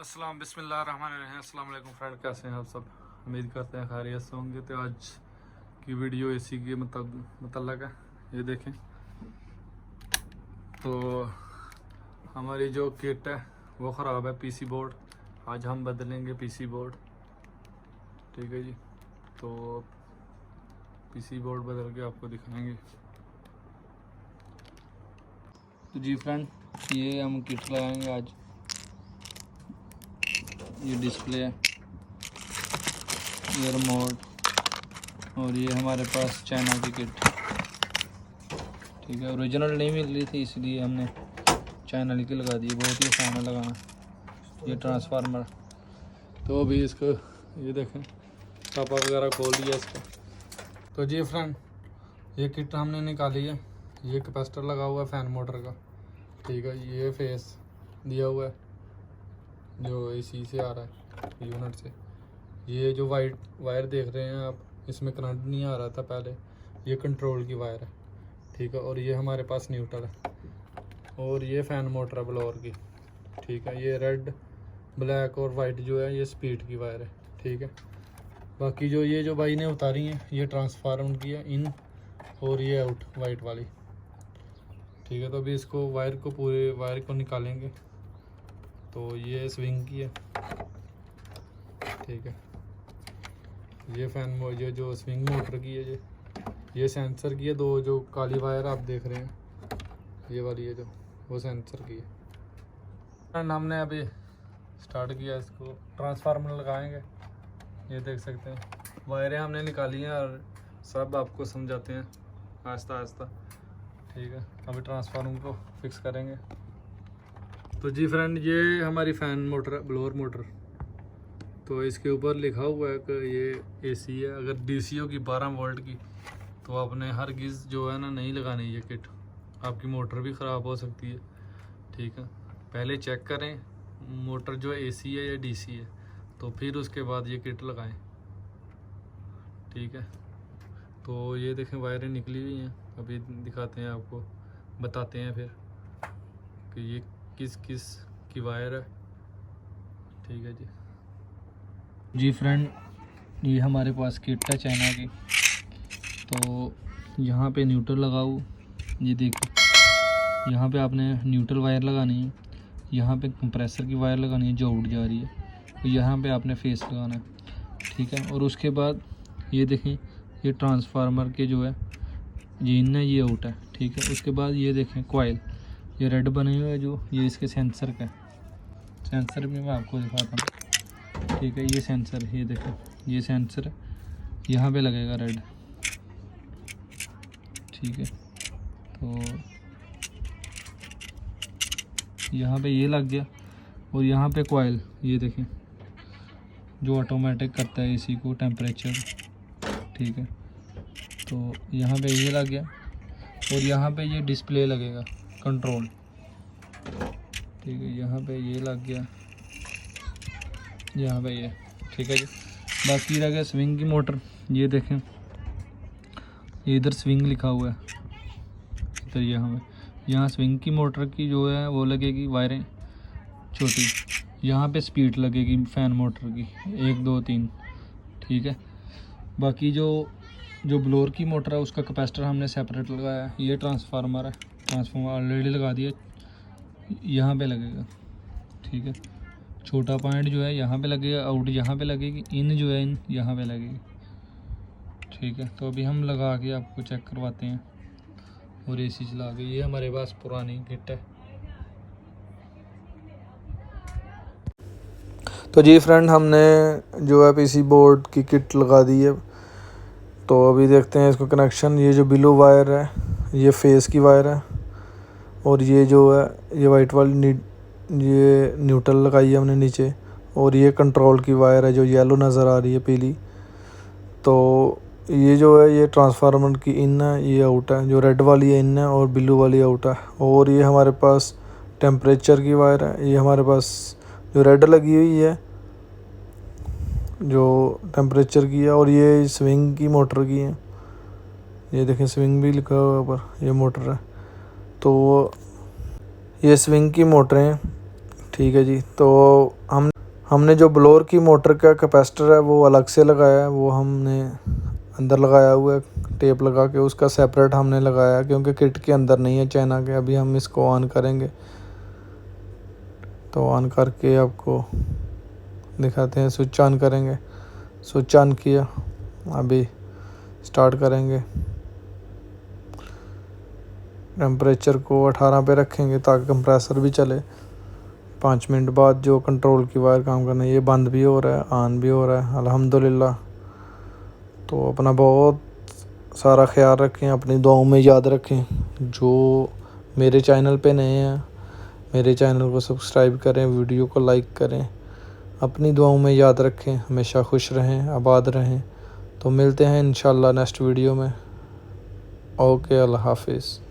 अस्सलाम बिस्मिल्लाहिर्रहमानिर्रहीम। अस्सलाम वालेकुम फ्रेंड, कैसे हैं आप सब? उम्मीद करते हैं खैरियत से होंगे। तो आज की वीडियो इसी के मतलब है। ये देखें, तो हमारी जो किट है वो ख़राब है, पीसी बोर्ड। आज हम बदलेंगे पीसी बोर्ड, ठीक है जी। तो पीसी बोर्ड बदल के आपको दिखाएंगे। तो जी फ्रेंड, ये हम किट लगाएंगे आज। ये डिस्प्ले है, ये रिमोट, और ये हमारे पास चाइना की किट, ठीक है। ओरिजिनल नहीं मिल रही थी इसलिए हमने चाइना की लगा दी। बहुत ही आसान है लगाना। ये ट्रांसफार्मर, तो अभी इसको ये देखें, टापा वगैरह खोल दिया इसका। तो जी फ्रेंड, ये किट हमने निकाली है। ये कैपेसिटर लगा हुआ है फैन मोटर का, ठीक है। ये फेस दिया हुआ है जो एसी से आ रहा है, यूनिट से। ये जो वाइट वायर देख रहे हैं आप, इसमें करंट नहीं आ रहा था पहले, ये कंट्रोल की वायर है, ठीक है। और ये हमारे पास न्यूट्रल है, और ये फैन मोटर है ब्लोअर की, ठीक है। ये रेड, ब्लैक और वाइट जो है ये स्पीड की वायर है, ठीक है। बाकी जो भाई ने उतारी है, ये ट्रांसफार्मर की है इन, और ये आउट वाइट वाली, ठीक है। तो अभी इसको पूरे वायर को निकालेंगे। तो ये स्विंग की है, ठीक है। ये ये जो स्विंग मोटर की है, ये सेंसर की है। दो जो काली वायर आप देख रहे हैं, ये वाली है जो, वो सेंसर की है। एंड हमने अभी स्टार्ट किया, इसको ट्रांसफार्मर लगाएंगे। ये देख सकते हैं वायरें हमने निकाली हैं, और सब आपको समझाते हैं आहिस्ता आहिस्ता, ठीक है। अभी ट्रांसफार्मर को फिक्स करेंगे। तो जी फ्रेंड, ये हमारी फैन मोटर है, ब्लोअर मोटर। तो इसके ऊपर लिखा हुआ है कि ये एसी है। अगर डीसी होगी 12 वोल्ट की, तो आपने हरगिज़ जो है ना नहीं लगानी ये किट, आपकी मोटर भी ख़राब हो सकती है, ठीक है। पहले चेक करें मोटर जो एसी है या डीसी है, तो फिर उसके बाद ये किट लगाएं, ठीक है। तो ये देखें वायरें निकली हुई हैं, अभी दिखाते हैं आपको, बताते हैं फिर कि ये किस किस की वायर है, ठीक है जी फ्रेंड, ये हमारे पास किट है चाइना की। तो यहाँ पे न्यूट्रल लगाओ, ये देखो, यहाँ पे आपने न्यूट्रल वायर लगानी है। यहाँ पे कंप्रेसर की वायर लगानी है जो उड़ जा रही है। तो यहाँ पे आपने फेस लगाना है, ठीक है। और उसके बाद ये देखें, ये ट्रांसफार्मर के जो है ये इन है, ये आउट है, ठीक है। उसके बाद ये देखें कॉइल, ये रेड बने हुए है जो, ये इसके सेंसर का सेंसर भी मैं आपको दिखाता हूँ, ठीक है। ये सेंसर, ये देखें, ये सेंसर यहाँ पे लगेगा रेड, ठीक है। तो यहाँ पे ये लग गया, और यहाँ पे कॉइल, ये देखें, जो ऑटोमेटिक करता है एसी को टेम्परेचर, ठीक है। तो यहाँ पे ये लग गया, और यहाँ पे ये डिस्प्ले लगेगा कंट्रोल, ठीक है। यहाँ पे ये लग गया, यहाँ पे ये, ठीक है जी। बाकी रह गया स्विंग की मोटर। ये देखें, ये इधर स्विंग लिखा हुआ है, इधर यहाँ स्विंग की मोटर की जो है वो लगेगी वायरें छोटी। यहाँ पे स्पीड लगेगी फैन मोटर की 1 2 3, ठीक है। बाकी जो ब्लोअर की मोटर है उसका कैपेसिटर हमने सेपरेट लगाया है। ये ट्रांसफार्मर है, ट्रांसफार्मर ऑलरेडी लगा दिया, यहाँ पे लगेगा, ठीक है। छोटा पॉइंट जो है यहाँ पे लगेगा, आउट यहाँ पे लगेगी, इन जो है इन यहाँ पे लगेगी, ठीक है। तो अभी हम लगा के आपको चेक करवाते हैं, और एसी चला के। ये हमारे पास पुरानी किट है। तो जी फ्रेंड, हमने जो है पीसी बोर्ड की किट लगा दी है। तो अभी देखते हैं इसको कनेक्शन। ये जो ब्लू वायर है ये फेस की वायर है, और ये जो है ये वाइट वाली ये न्यूट्रल लगाई है हमने नीचे, और ये कंट्रोल की वायर है जो येलो नज़र आ रही है, पीली। तो ये जो है ये ट्रांसफार्मर की इन है, ये आउट है। जो रेड वाली है इन है, और ब्लू वाली आउट है। और ये हमारे पास टेम्परेचर की वायर है। ये हमारे पास जो रेड लगी हुई है जो टेम्परेचर की है, और ये स्विंग की मोटर की है। ये देखें स्विंग भी लिखा हुआ है ऊपर, ये मोटर है। तो ये स्विंग की मोटरें, ठीक है जी। तो हमने जो ब्लोअर की मोटर का कैपेसिटर है वो अलग से लगाया है, वो हमने अंदर लगाया हुआ है टेप लगा के, उसका सेपरेट हमने लगाया क्योंकि किट के अंदर नहीं है चाइना के। अभी हम इसको ऑन करेंगे, तो ऑन करके आपको दिखाते हैं। स्विच ऑन करेंगे, स्विच ऑन किया, अभी स्टार्ट करेंगे। टेम्परेचर को 18 पे रखेंगे ताकि कंप्रेसर भी चले। 5 मिनट बाद जो कंट्रोल की वायर काम करना है, ये बंद भी हो रहा है, ऑन भी हो रहा है, अल्हम्दुलिल्लाह। तो अपना बहुत सारा ख्याल रखें, अपनी दुआओं में याद रखें। जो मेरे चैनल पे नए हैं, मेरे चैनल को सब्सक्राइब करें, वीडियो को लाइक करें, अपनी दुआओं में याद रखें। हमेशा खुश रहें, आबाद रहें। तो मिलते हैं इंशाल्लाह नेक्स्ट वीडियो में। ओके, अल्लाह हाफिज़।